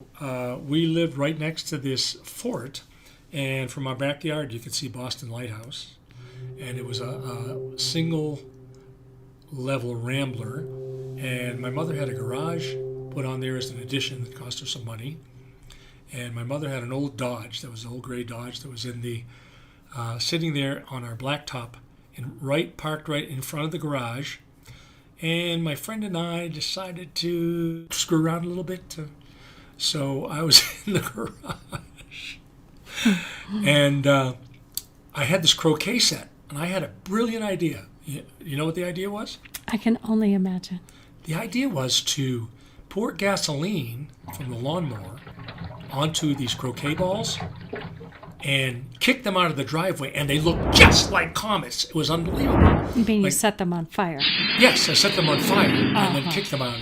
We lived right next to this fort, and from our backyard you could see Boston Lighthouse. And it was a single level rambler, and my mother had a garage put on there as an addition that cost her some money. And my mother had an old Dodge, that was an old gray Dodge that was in the sitting there on our blacktop, and parked right in front of the garage. And my friend and I decided to screw around a little bit. So I was in the garage, and I had this croquet set, and I had a brilliant idea. You know what the idea was? I can only imagine. The idea was to pour gasoline from the lawnmower onto these croquet balls and kick them out of the driveway, and they looked just like comets. It was unbelievable. You mean you set them on fire? Yes, I set them on fire and then kicked them out.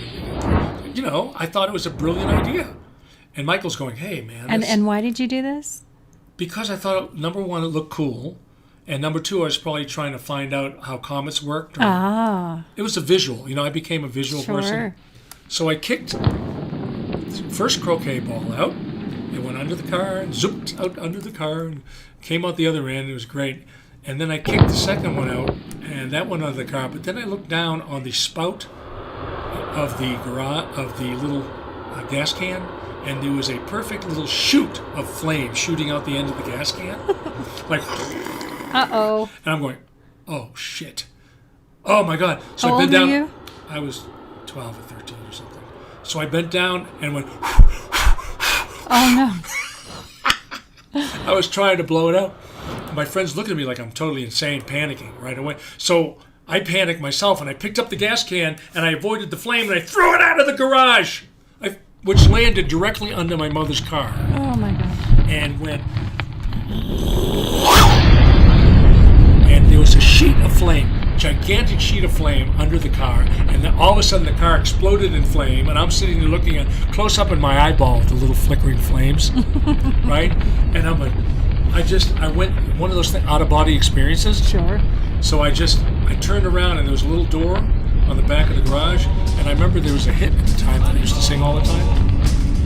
I thought it was a brilliant idea. And Michael's going, hey, man. And why did you do this? Because I thought, number one, it looked cool. And number two, I was probably trying to find out how comets worked. It was a visual. I became a visual person. So I kicked the first croquet ball out. It went under the car and zooped out under the car and came out the other end. It was great. And then I kicked the second one out, and that went under the car. But then I looked down on the spout of the little gas can, and there was a perfect little shoot of flame shooting out the end of the gas can. Like, uh-oh. And I'm going, oh, shit. Oh, my God. So How I bent down. old were you? I was 12 or 13 or something. So I bent down and went, oh, no. I was trying to blow it out. My friends looked at me like I'm totally insane, panicking right away. So I panicked myself, and I picked up the gas can, and I avoided the flame, and I threw it out of the garage, which landed directly under my mother's car. Oh, my God. And went... And there was a sheet of flame, gigantic sheet of flame under the car, and then all of a sudden the car exploded in flame, and I'm sitting there looking at close up in my eyeball with the little flickering flames, right? And I'm like, I went one of those out of body experiences. Sure. So I turned around, and there was a little door on the back of the garage, and I remember there was a hit at the time that I used to sing all the time.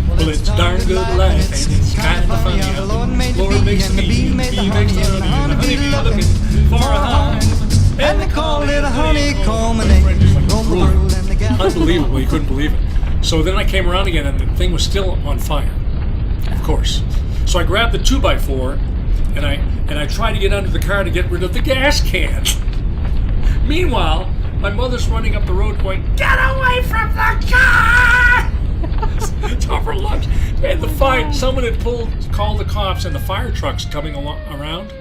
Well, it's darn good life, and it's kind of funny how the Lord makes the bee makes the honey, and the honey bee looking for a hive, and they call it a honeycomb, and they roam the world and they gather. Unbelievable, you couldn't believe it. So then I came around again, and the thing was still on fire, of course. So I grabbed the 2x4, and I tried to get under the car to get rid of the gas can. Meanwhile, my mother's running up the road going, "Get away from the car!" Top her lunch. And the fire, someone had called the cops, and the fire truck's coming around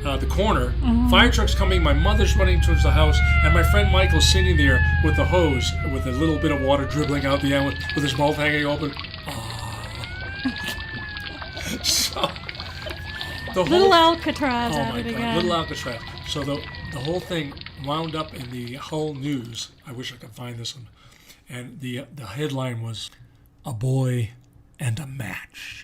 the corner. Mm-hmm. Fire truck's coming. My mother's running towards the house, and my friend Michael's sitting there with the hose, with a little bit of water dribbling out the end, with his mouth hanging open. So little Alcatraz oh at my it God, again. little Alcatraz. So the whole thing wound up in the Hull News. I wish I could find this one. And the headline was, "A Boy and a Match."